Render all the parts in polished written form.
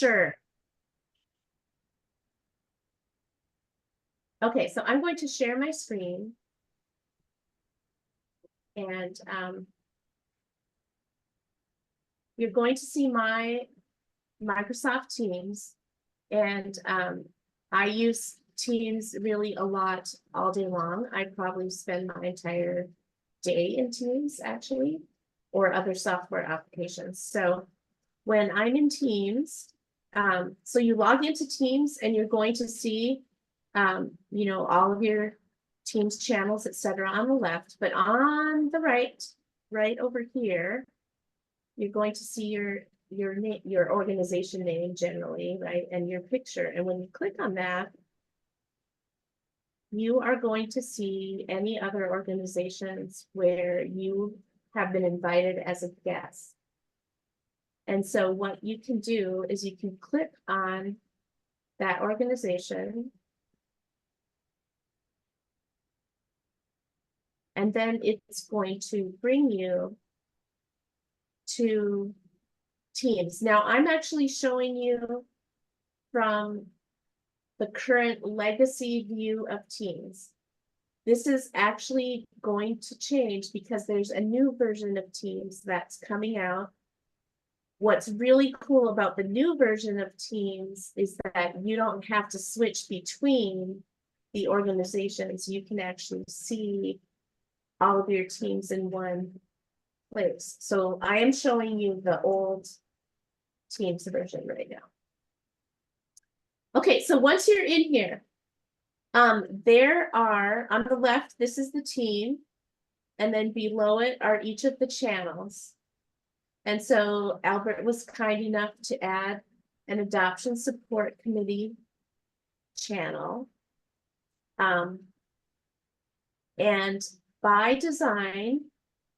Sure. Okay, so I'm going to share my screen. And you're going to see my Microsoft Teams. And I use Teams really a lot all day long. I probably spend my entire day in Teams actually, or other software applications. So when I'm in Teams, so you log into Teams and you're going to see, you know, all of your Teams channels, etc. on the left, but on the right over here, you're going to see your name, your organization name generally, right? And your picture. And when you click on that, you are going to see any other organizations where you have been invited as a guest. And so what you can do is you can click on that organization. And then it's going to bring you to Teams. Now I'm actually showing you from the current legacy view of Teams. This is actually going to change because there's a new version of Teams that's coming out. What's really cool about the new version of Teams is that you don't have to switch between the organizations. You can actually see all of your teams in one place. So I am showing you the old Teams version right now. Okay, so once you're in here, there are on the left, this is the team, and then below it are each of the channels. And so Albert was kind enough to add an adoption support committee channel. And by design,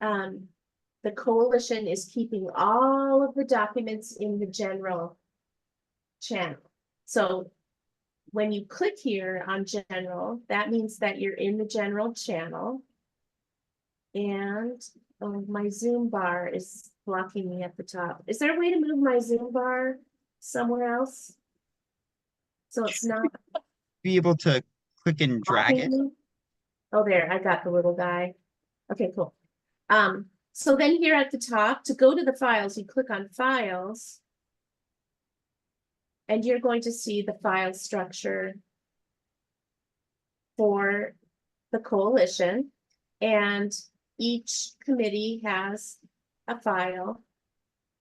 the coalition is keeping all of the documents in the general channel. So when you click here on general, that means that you're in the general channel. And my Zoom bar is blocking me at the top. Is there a way to move my Zoom bar somewhere else? So it's not Be able to click and drag blocking it. me? Oh, there, I got the little guy. Okay, cool. So then here at the top, to go to the files, you click on files. And you're going to see the file structure for the coalition. And each committee has a file.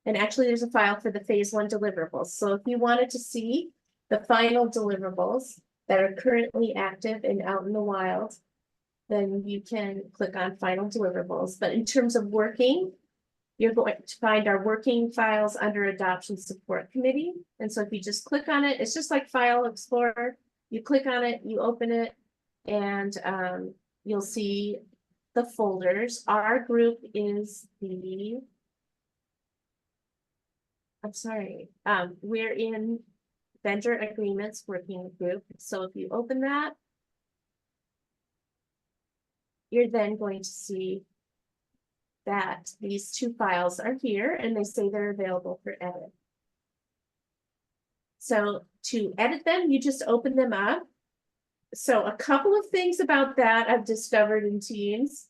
And actually there's a file for the phase 1 deliverables. So if you wanted to see the final deliverables that are currently active and out in the wild, then you can click on final deliverables. But in terms of working, you're going to find our working files under Adoption Support Committee. And so if you just click on it, it's just like File Explorer. You click on it, you open it, and you'll see the folders. Our group is the, I'm sorry, we're in vendor agreements working group. So if you open that, you're then going to see that these two files are here and they say they're available for edit. So to edit them, you just open them up. So a couple of things about that I've discovered in Teams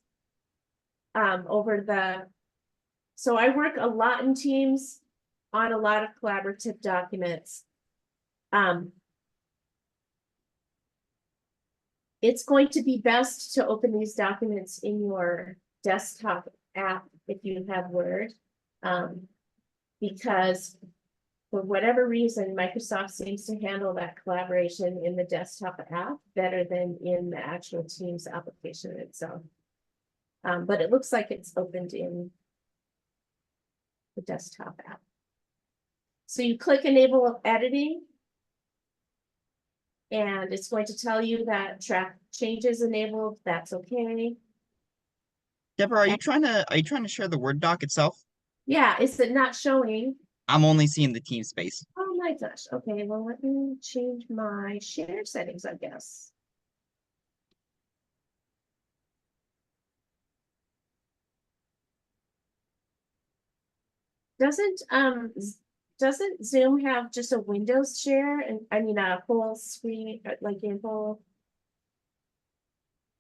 so I work a lot in Teams on a lot of collaborative documents. It's going to be best to open these documents in your desktop app if you have Word, because for whatever reason, Microsoft seems to handle that collaboration in the desktop app better than in the actual Teams application itself. But it looks like it's opened in the desktop app. So you click Enable Editing, and it's going to tell you that track changes enabled. That's okay. Deborah, are you trying to share the Word doc itself? Yeah, is it not showing? I'm only seeing the team space. Oh my gosh. Okay, well, let me change my share settings, I guess. doesn't Zoom have just a Windows share and I mean a whole screen, like a whole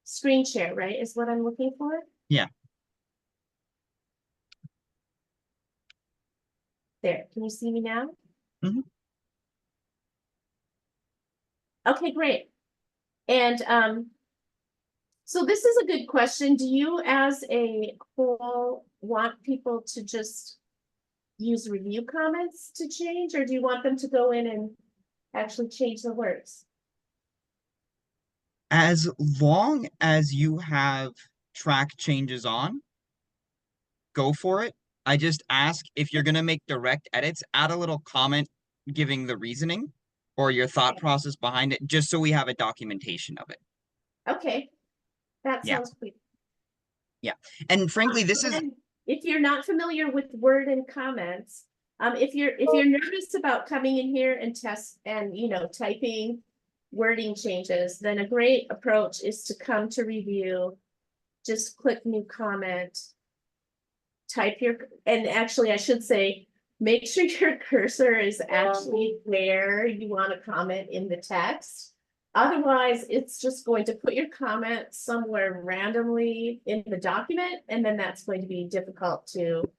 screen share, right? Is what I'm looking for? Yeah. There, can you see me now? Mhm. Okay, great. And so this is a good question. Do you as a whole want people to just use review comments to change, or do you want them to go in and actually change the words? As long as you have track changes on, go for it. I just ask if you're gonna make direct edits, add a little comment giving the reasoning or your thought process behind it, just so we have a documentation of it. Okay, that Yeah. sounds good. Yeah. And frankly, this is And if you're not familiar with Word and comments, if you're nervous about coming in here and test and typing wording changes, then a great approach is to come to review, just click new comment, type and actually I should say, make sure your cursor is actually where you want to comment in the text. Otherwise, it's just going to put your comment somewhere randomly in the document, and then that's going to be difficult to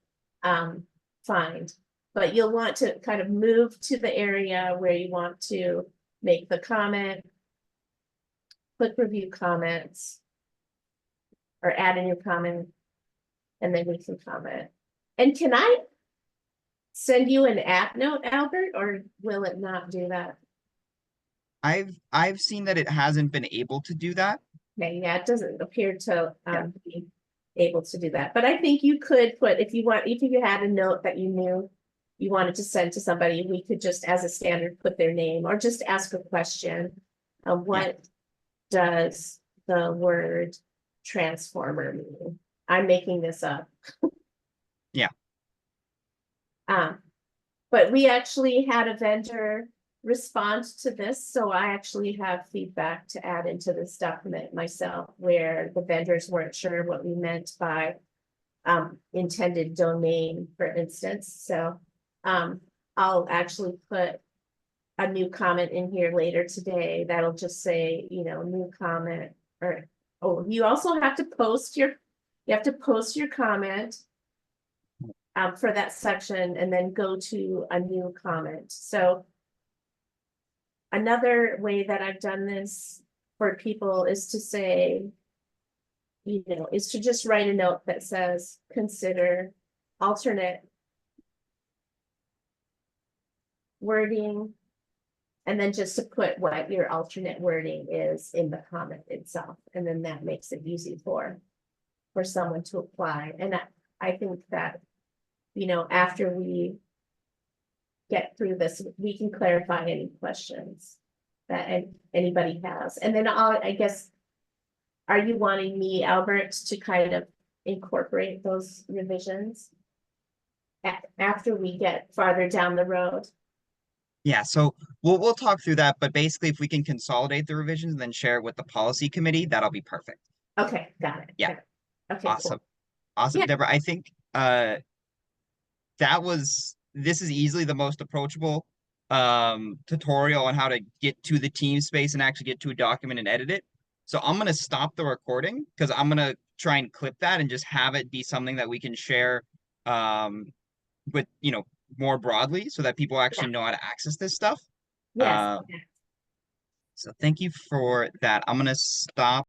find. But you'll want to kind of move to the area where you want to make the comment, click review comments, or add a new comment, and then we can comment. And can I send you an app note, Albert, or will it not do that? I've seen that it hasn't been able to do that. Okay, yeah, it doesn't appear to Yeah. be able to do that, but I think you could put, if you had a note that you knew you wanted to send to somebody, we could just as a standard put their name or just ask a question. What does the word transformer mean? I'm making this up. Yeah. But we actually had a vendor respond to this, so I actually have feedback to add into this document myself, where the vendors weren't sure what we meant by intended domain, for instance. So I'll actually put a new comment in here later today that'll just say, new comment, or you also have to post your comment for that section and then go to a new comment. So another way that I've done this for people is to say, is to just write a note that says, consider alternate wording, and then just to put what your alternate wording is in the comment itself. And then that makes it easy for someone to apply. And I think that, after we get through this, we can clarify any questions that anybody has. And then I guess, are you wanting me, Albert, to kind of incorporate those revisions after we get farther down the road? Yeah, so we'll talk through that, but basically if we can consolidate the revisions and then share it with the policy committee, that'll be perfect. Okay, got it. Yeah. Got it. Okay, Awesome. cool. Awesome, Yeah. Deborah. I think this is easily the most approachable tutorial on how to get to the team space and actually get to a document and edit it. So I'm gonna stop the recording because I'm gonna try and clip that and just have it be something that we can share with more broadly so that people actually know how to access this stuff. Yes. So thank you for that. I'm gonna stop.